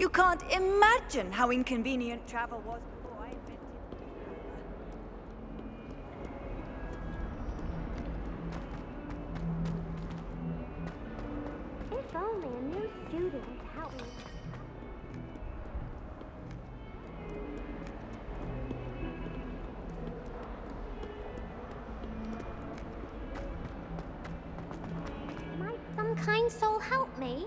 You can't imagine how inconvenient travel was before I invented it. If only a new student would help me. Might some kind soul help me?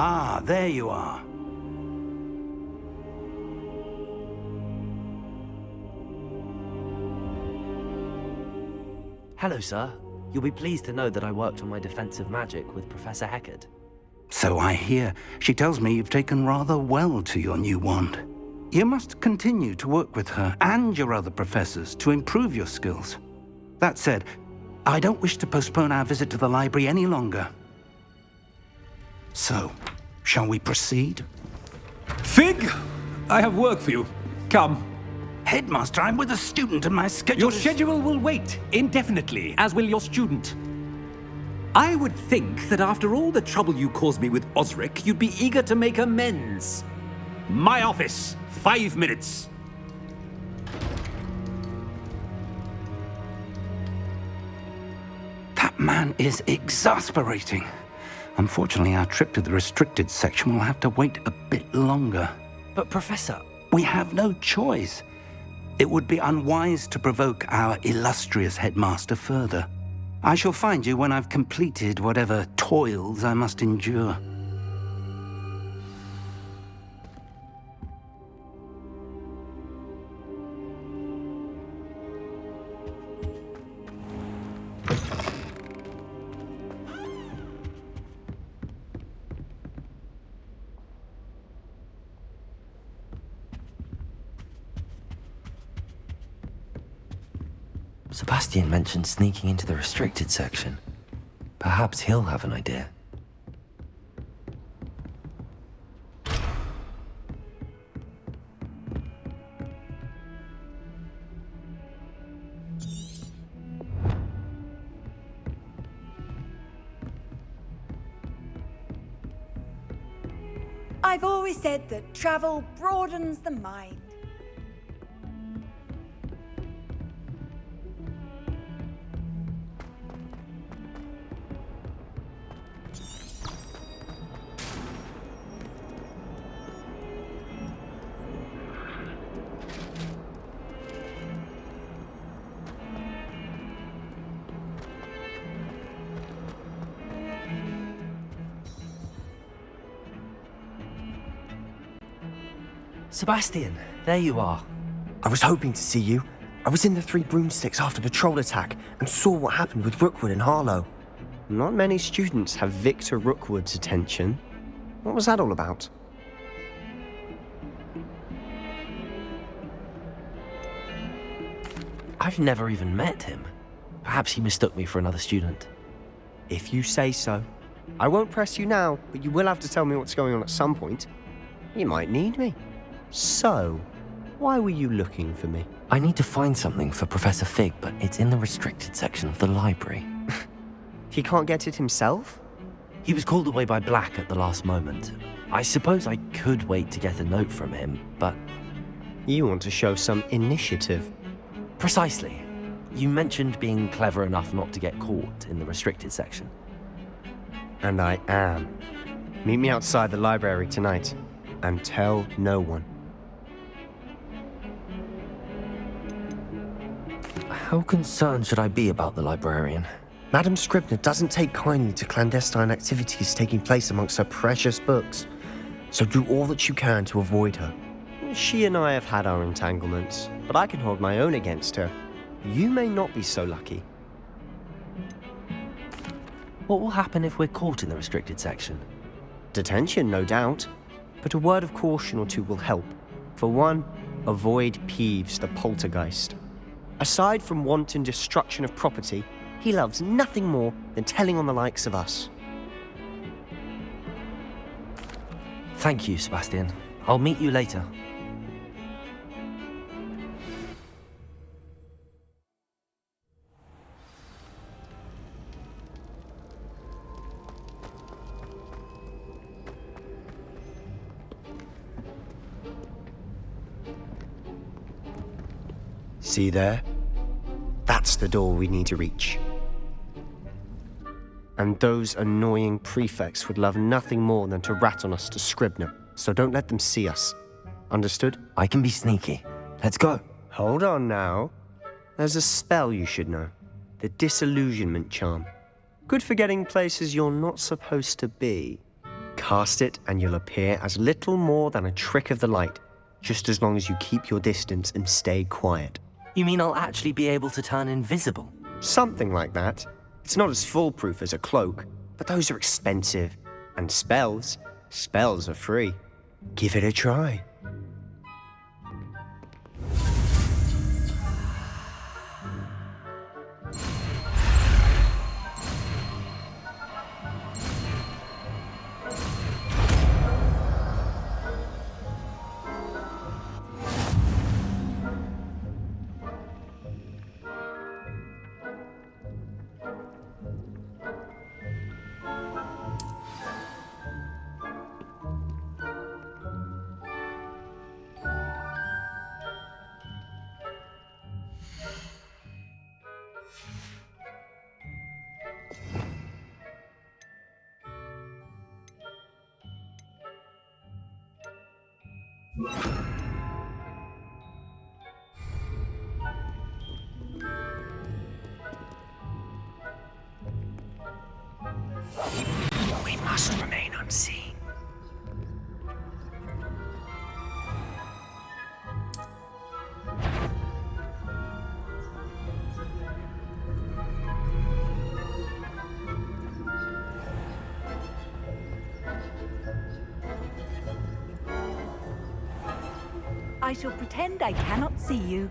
Ah, there you are. Hello, sir. You'll be pleased to know that I worked on my defensive magic with Professor Heckard. So I hear. She tells me you've taken rather well to your new wand. You must continue to work with her and your other professors to improve your skills. That said, I don't wish to postpone our visit to the library any longer. So, shall we proceed? Fig! I have work for you. Come. Headmaster, I'm with a student and my schedule Your is... schedule will wait indefinitely, as will your student. I would think that after all the trouble you caused me with Osric, you'd be eager to make amends. My office, 5 minutes. That man is exasperating. Unfortunately, our trip to the restricted section will have to wait a bit longer. But, Professor... We have no choice. It would be unwise to provoke our illustrious headmaster further. I shall find you when I've completed whatever toils I must endure. Sebastian mentioned sneaking into the restricted section. Perhaps he'll have an idea. I've always said that travel broadens the mind. Sebastian, there you are. I was hoping to see you. I was in the Three Broomsticks after patrol attack and saw what happened with Rookwood and Harlow. Not many students have Victor Rookwood's attention. What was that all about? I've never even met him. Perhaps he mistook me for another student. If you say so. I won't press you now, but you will have to tell me what's going on at some point. You might need me. So, why were you looking for me? I need to find something for Professor Fig, but it's in the restricted section of the library. He can't get it himself? He was called away by Black at the last moment. I suppose I could wait to get a note from him, but... You want to show some initiative. Precisely. You mentioned being clever enough not to get caught in the restricted section. And I am. Meet me outside the library tonight, and tell no one. How concerned should I be about the librarian? Madam Scribner doesn't take kindly to clandestine activities taking place amongst her precious books, so do all that you can to avoid her. She and I have had our entanglements, but I can hold my own against her. You may not be so lucky. What will happen if we're caught in the restricted section? Detention, no doubt, but a word of caution or two will help. For one, avoid Peeves, the poltergeist. Aside from wanton destruction of property, he loves nothing more than telling on the likes of us. Thank you, Sebastian. I'll meet you later. See there? That's the door we need to reach. And those annoying prefects would love nothing more than to rat on us to Scribner, so don't let them see us. Understood? I can be sneaky. Let's go. Hold on now. There's a spell you should know. The Disillusionment Charm. Good for getting places you're not supposed to be. Cast it and you'll appear as little more than a trick of the light, just as long as you keep your distance and stay quiet. You mean I'll actually be able to turn invisible? Something like that. It's not as foolproof as a cloak, but those are expensive. And spells are free. Give it a try. We must remain unseen. I shall pretend I cannot see you.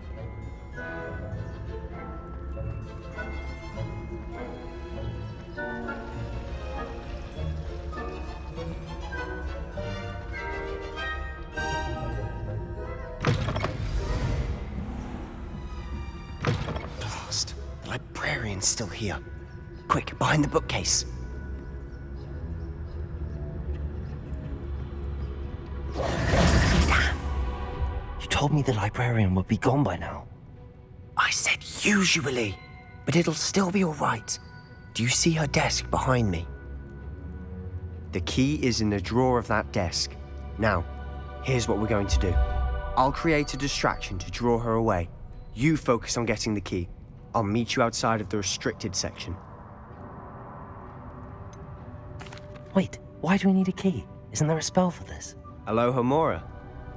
Blast. The librarian's still here. Quick, behind the bookcase. You told me the librarian would be gone by now. I said usually, but it'll still be all right. Do you see her desk behind me? The key is in the drawer of that desk. Now, here's what we're going to do. I'll create a distraction to draw her away. You focus on getting the key. I'll meet you outside of the restricted section. Wait, why do we need a key? Isn't there a spell for this? Alohomora.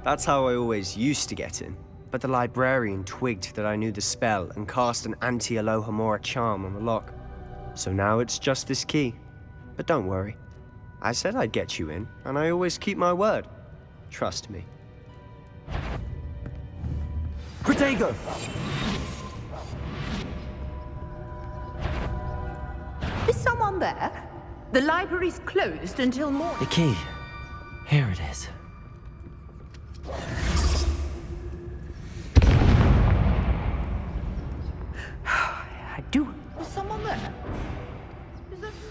That's how I always used to get in. But the librarian twigged that I knew the spell and cast an anti-Alohomora charm on the lock. So now it's just this key. But don't worry. I said I'd get you in, and I always keep my word. Trust me. Protego! Is someone there? The library's closed until morning. The key. Here it is. I do. Is someone there?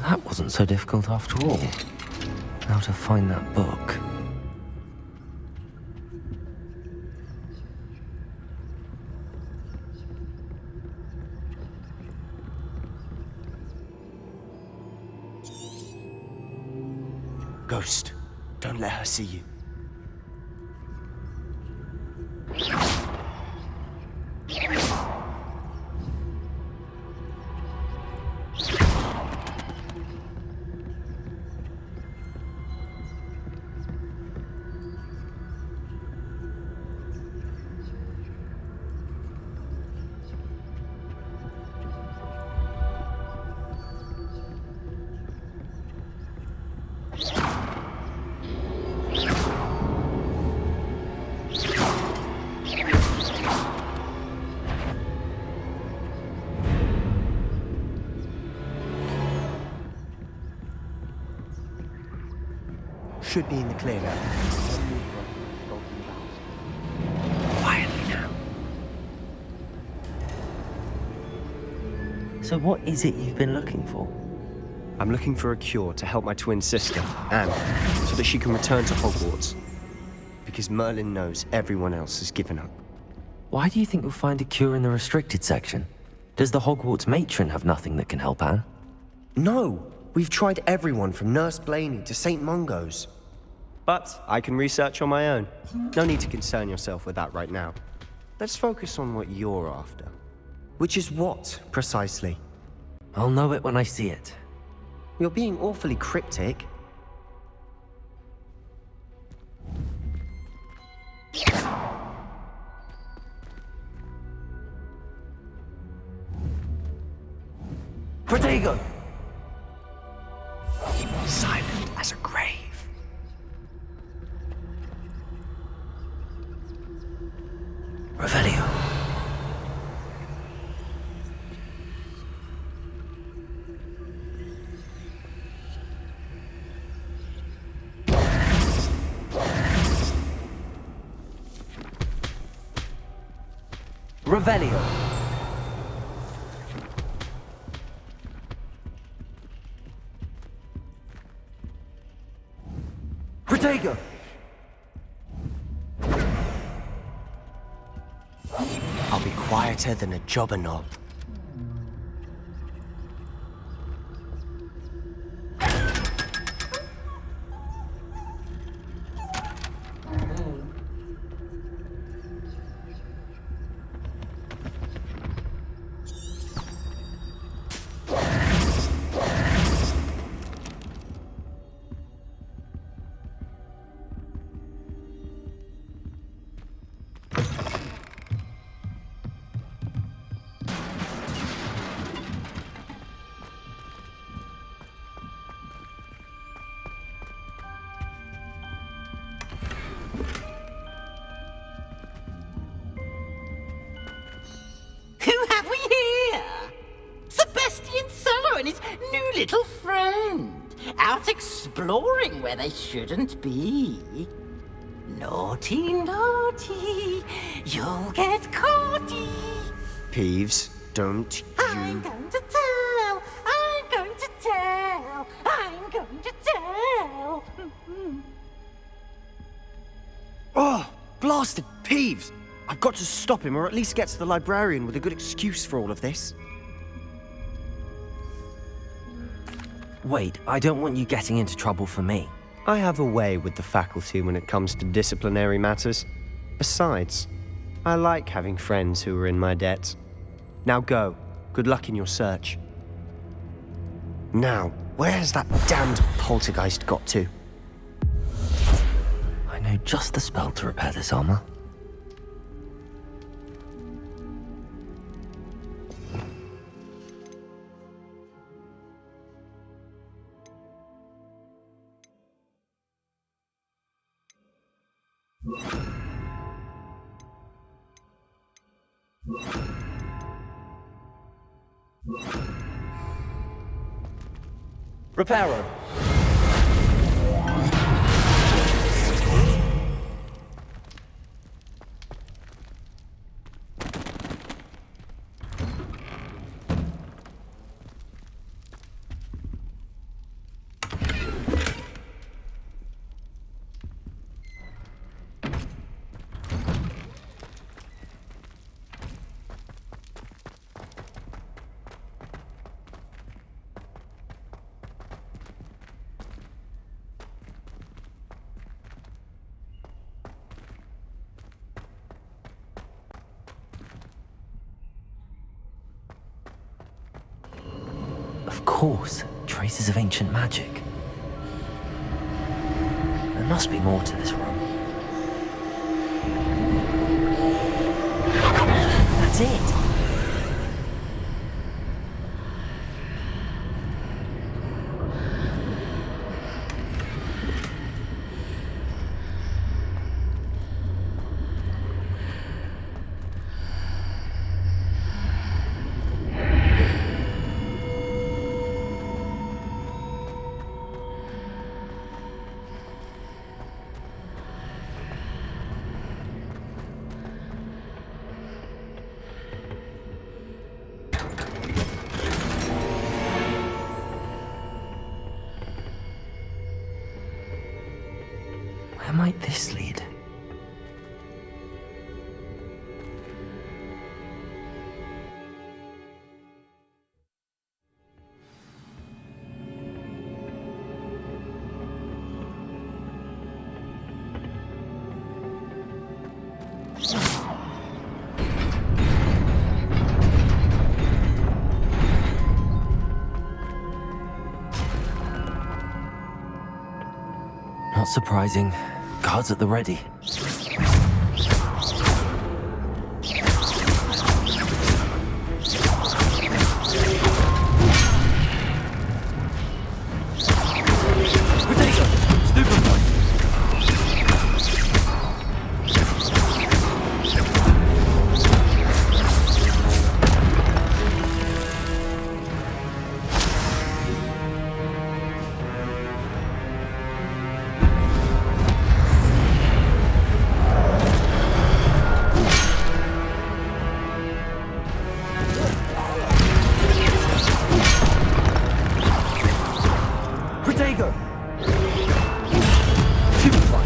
That was wasn't so difficult after all. How to find that book? Ghost, don't let her see you. Should be in the clear now. Quietly now. So what is it you've been looking for? I'm looking for a cure to help my twin sister, Anne, so that she can return to Hogwarts. Because Merlin knows everyone else has given up. Why do you think you'll find a cure in the restricted section? Does the Hogwarts matron have nothing that can help Anne? No! We've tried everyone from Nurse Blaney to St. Mungo's. But I can research on my own. No need to concern yourself with that right now. Let's focus on what you're after. Which is what, precisely? I'll know it when I see it. You're being awfully cryptic. Protego! Silent as a grave. Revelio. Revelio. Protego. I'll be quieter than a jobberknoll. Who have we here? Sebastian Sallow and his new little friend, out exploring where they shouldn't be. Naughty, naughty, you'll get caughty. Peeves, don't I'm you... going to tell, I'm going to tell, I'm going to tell. Oh, blasted Peeves! I've got to stop him, or at least get to the librarian with a good excuse for all of this. Wait, I don't want you getting into trouble for me. I have a way with the faculty when it comes to disciplinary matters. Besides, I like having friends who are in my debt. Now go. Good luck in your search. Now, where's that damned poltergeist got to? I know just the spell to repair this armor. Reparo. Of course, traces of ancient magic. There must be more to this room. That's it! Where might this lead? Not surprising. Guards at the ready. Potato! Stupid boy! Protego! Super fun.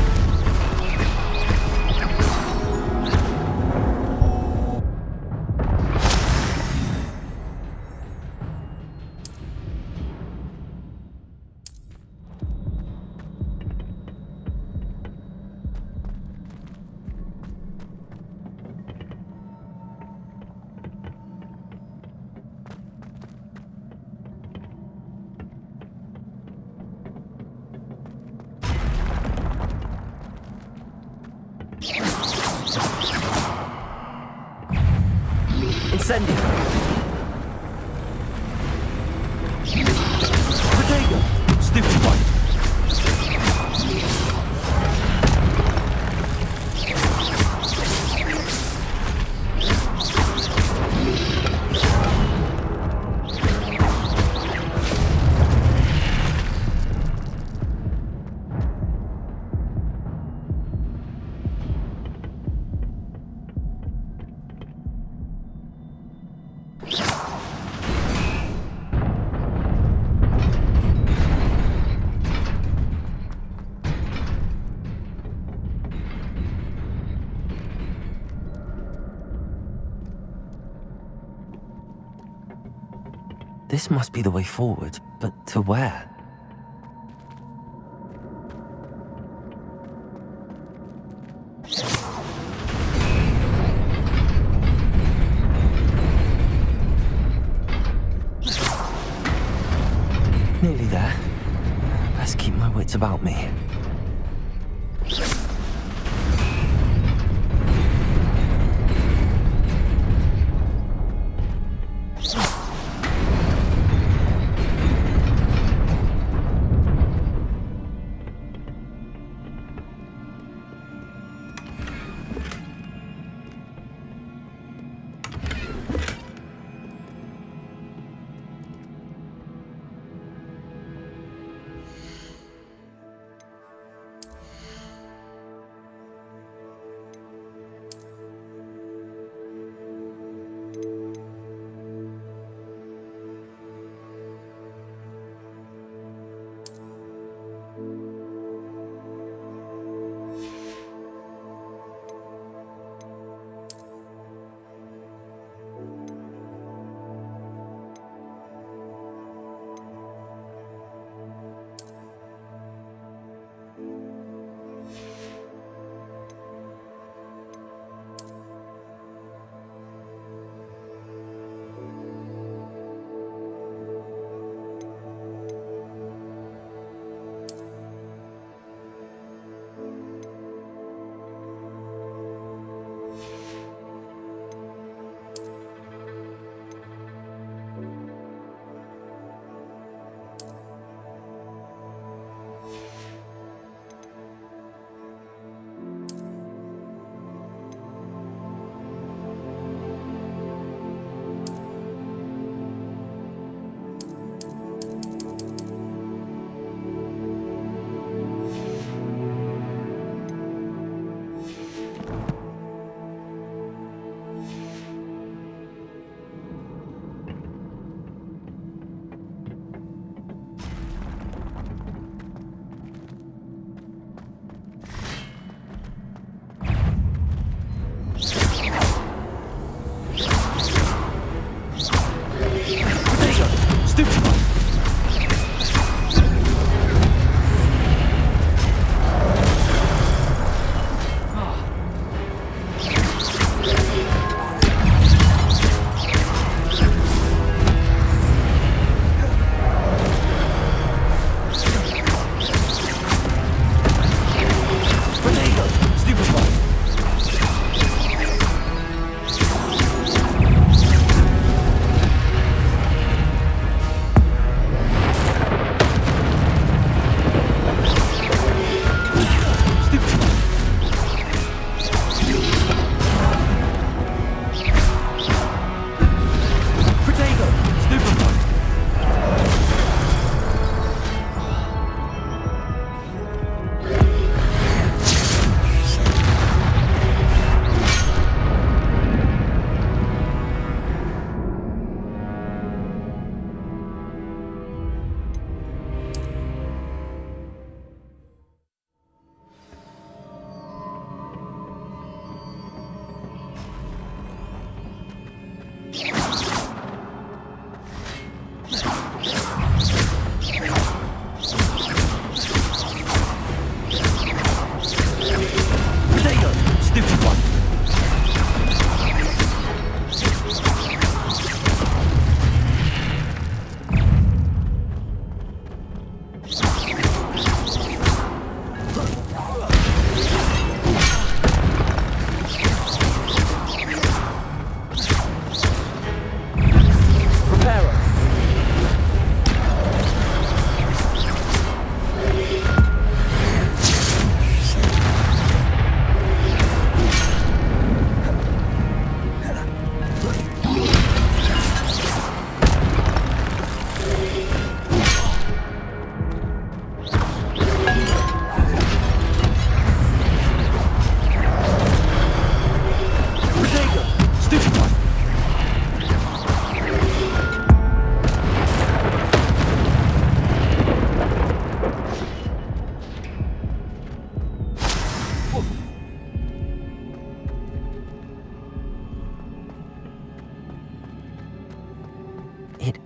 Incendio! Protego! Stupid boy! This must be the way forward, but to where? Nearly there. Best keep my wits about me.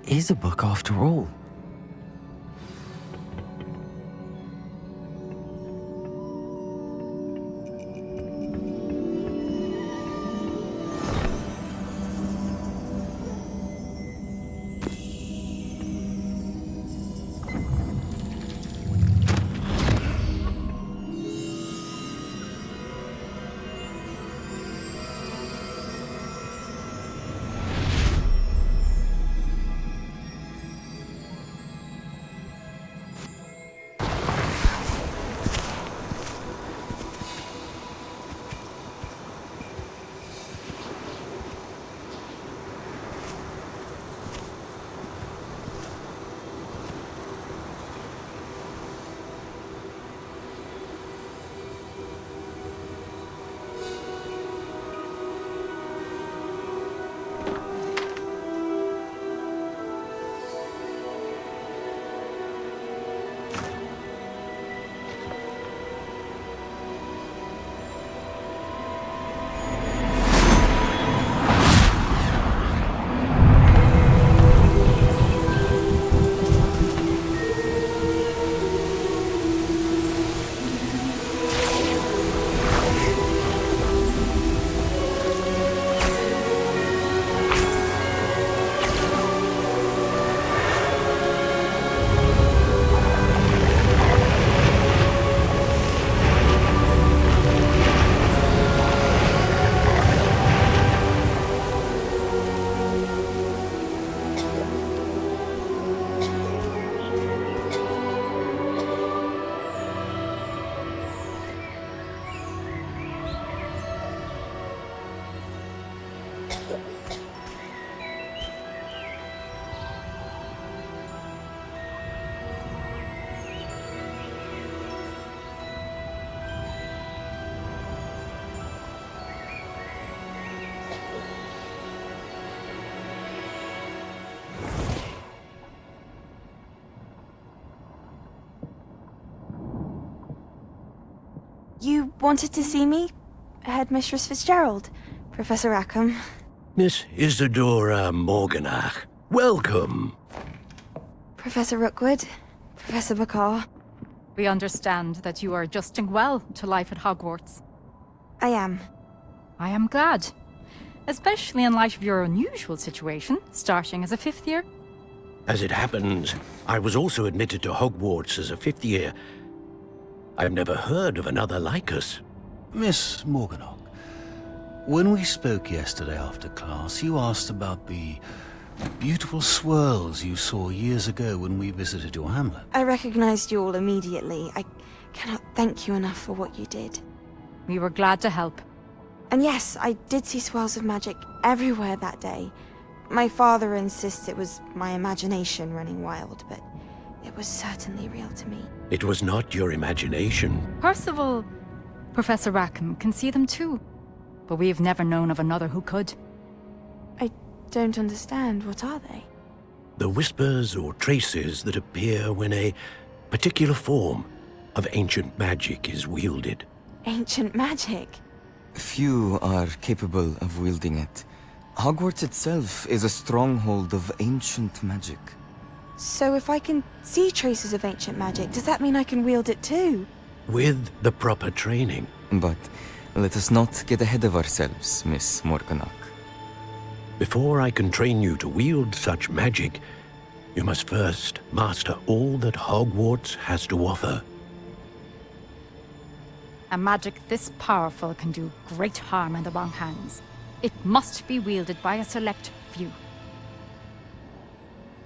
is a book after all. You wanted to see me? Headmistress Fitzgerald? Professor Rackham? Miss Isadora Morganach, welcome. Professor Rookwood? Professor Bakar? We understand that you are adjusting well to life at Hogwarts. I am. I am glad. Especially in light of your unusual situation, starting as a 5th year. As it happens, I was also admitted to Hogwarts as a 5th year. I've never heard of another like us. Miss Morganach, when we spoke yesterday after class, you asked about the beautiful swirls you saw years ago when we visited your hamlet. I recognized you all immediately. I cannot thank you enough for what you did. We were glad to help. And yes, I did see swirls of magic everywhere that day. My father insists it was my imagination running wild, but it was certainly real to me. It was not your imagination. Percival, Professor Rackham can see them too. But we've never known of another who could. I don't understand. What are they? The whispers or traces that appear when a particular form of ancient magic is wielded. Ancient magic? Few are capable of wielding it. Hogwarts itself is a stronghold of ancient magic. So if I can see traces of ancient magic, does that mean I can wield it too? With the proper training. But let us not get ahead of ourselves, Miss Morganach. Before I can train you to wield such magic, you must first master all that Hogwarts has to offer. A magic this powerful can do great harm in the wrong hands. It must be wielded by a select few.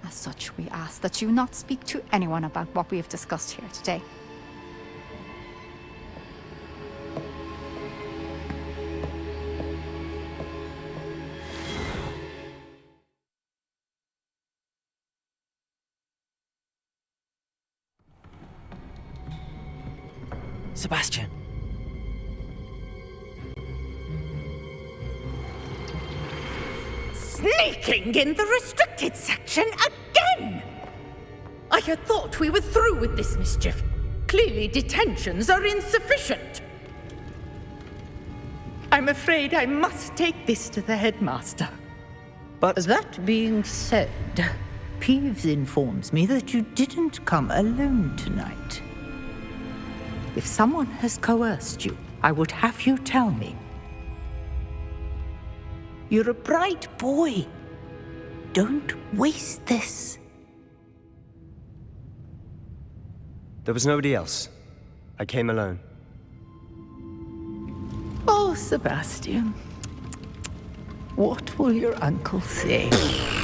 As such, we ask that you not speak to anyone about what we have discussed here today. Sebastian. Sneaking in the restricted section again! I had thought we were through with this mischief. Clearly detentions are insufficient. I'm afraid I must take this to the headmaster. But that being said, Peeves informs me that you didn't come alone tonight. If someone has coerced you, I would have you tell me. You're a bright boy. Don't waste this. There was nobody else. I came alone. Oh, Sebastian. What will your uncle say?